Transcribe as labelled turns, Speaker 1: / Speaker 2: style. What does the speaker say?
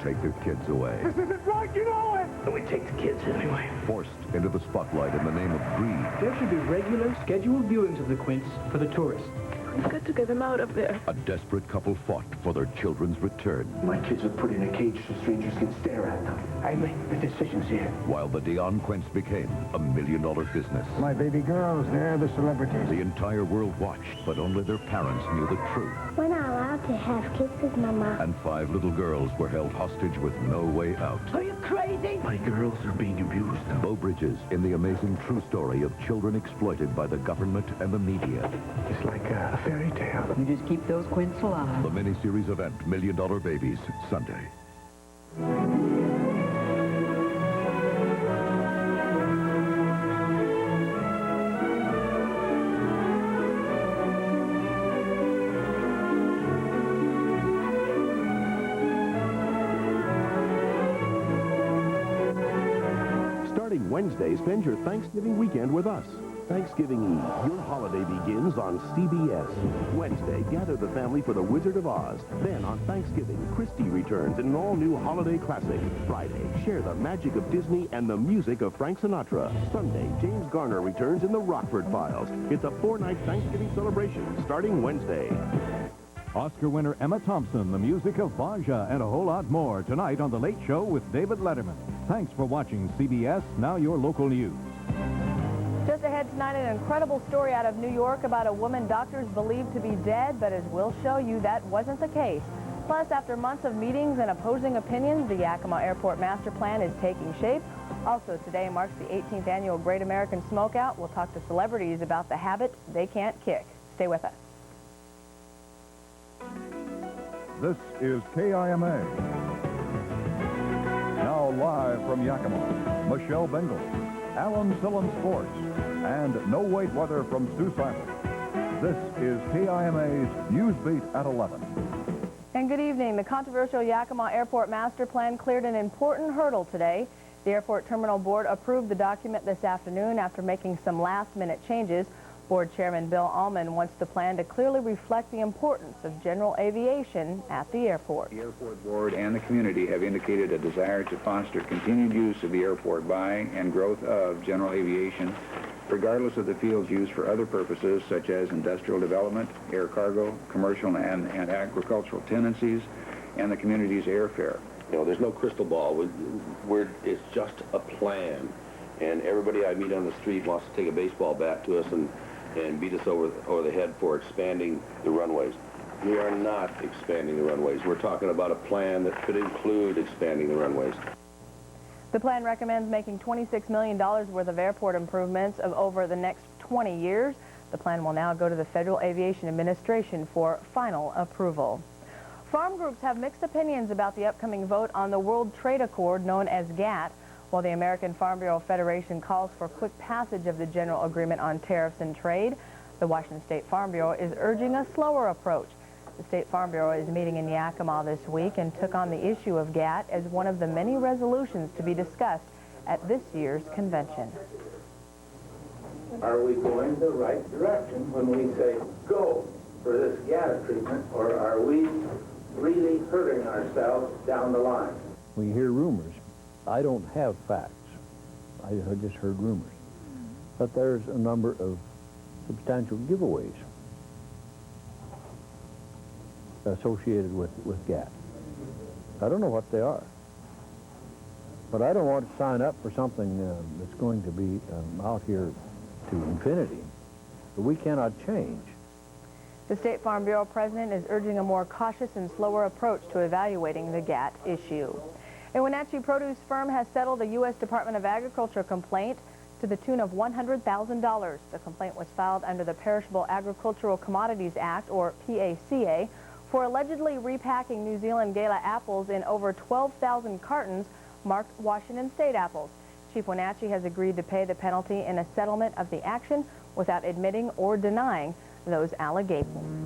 Speaker 1: Take their kids away.
Speaker 2: This isn't right, you know it!
Speaker 3: But we take the kids anyway.
Speaker 1: Forced into the spotlight in the name of greed.
Speaker 3: There should be regular, scheduled viewings of the Quints for the tourists.
Speaker 4: We've got to get them out of there.
Speaker 1: A desperate couple fought for their children's return.
Speaker 2: My kids are put in a cage so strangers can stare at them. I make the decisions here.
Speaker 1: While the Dion Quints became a $1 million business.
Speaker 2: My baby girls, they're the celebrities.
Speaker 1: The entire world watched, but only their parents knew the truth.
Speaker 5: We're not allowed to have kisses, Mama.
Speaker 1: And 5 little girls were held hostage with no way out.
Speaker 4: Are you crazy?
Speaker 3: My girls are being abused.
Speaker 1: Beau Bridges in the amazing true story of children exploited by the government and the media.
Speaker 2: It's like a fairy tale.
Speaker 6: You just keep those Quints alive.
Speaker 1: The miniseries event, $1 Million Babies, Sunday.
Speaker 7: Starting Wednesday, spend your Thanksgiving weekend with us. Thanksgiving Eve, your holiday begins on CBS. Wednesday, gather the family for The Wizard of Oz. Then on Thanksgiving, Christie returns in an all-new holiday classic. Friday, share the magic of Disney and the music of Frank Sinatra. Sunday, James Garner returns in The Rockford Files. It's a 4-night Thanksgiving celebration starting Wednesday.
Speaker 8: Oscar winner Emma Thompson, the music of Baja, and a whole lot more tonight on The Late Show with David Letterman. Thanks for watching CBS, now your local news.
Speaker 9: Just ahead tonight, an incredible story out of New York about a woman doctors believed to be dead, but as we'll show you, that wasn't the case. Plus, after months of meetings and opposing opinions, the Yakima Airport master plan is taking shape. Also, today marks the 18th annual Great American Smokeout. We'll talk to celebrities about the habit they can't kick. Stay with us.
Speaker 8: This is KIMA. Now live from Yakima, Michelle Bingle, Alan Sillen Sports, and no-wait weather from Stu Simon. This is KIMA's NewsBeat at 11.
Speaker 9: And good evening. The controversial Yakima Airport master plan cleared an important hurdle today. The Airport Terminal Board approved the document this afternoon after making some last-minute changes. Board Chairman Bill Allman wants the plan to clearly reflect the importance of general aviation at the airport.
Speaker 10: The Airport Board and the community have indicated a desire to foster continued use of the airport by and growth of general aviation, regardless of the field's use for other purposes such as industrial development, air cargo, commercial and agricultural tendencies, and the community's airfare.
Speaker 11: You know, there's no crystal ball. It's just a plan. And everybody I meet on the street wants to take a baseball bat to us and beat us over the head for expanding the runways. We are not expanding the runways. We're talking about a plan that could include expanding the runways.
Speaker 9: The plan recommends making $26 million worth of airport improvements over the next 20 years. The plan will now go to the Federal Aviation Administration for final approval. Farm groups have mixed opinions about the upcoming vote on the World Trade Accord known as GA.T.T. While the American Farm Bureau Federation calls for quick passage of the General Agreement on Tariffs and Trade, the Washington State Farm Bureau is urging a slower approach. The State Farm Bureau is meeting in Yakima this week and took on the issue of GA.T.T. as one of the many resolutions to be discussed at this year's convention.
Speaker 12: Are we going the right direction when we say go for this GA.T.T. treatment, or are we really hurting ourselves down the line?
Speaker 13: We hear rumors. I don't have facts. I just heard rumors. But there's a number of substantial giveaways associated with GA.T.T. I don't know what they are. But I don't want to sign up for something that's going to be out here to infinity that we cannot change.
Speaker 9: The State Farm Bureau president is urging a more cautious and slower approach to evaluating the GA.T.T. issue. A Wenatchee produce firm has settled a U.S. Department of Agriculture complaint to the tune of $100,000. The complaint was filed under the Perishable Agricultural Commodities Act, or PACA, for allegedly repacking New Zealand Gala apples in over 12,000 cartons marked Washington State apples. Chief Wenatchee has agreed to pay the penalty in a settlement of the action without admitting or denying those allegations.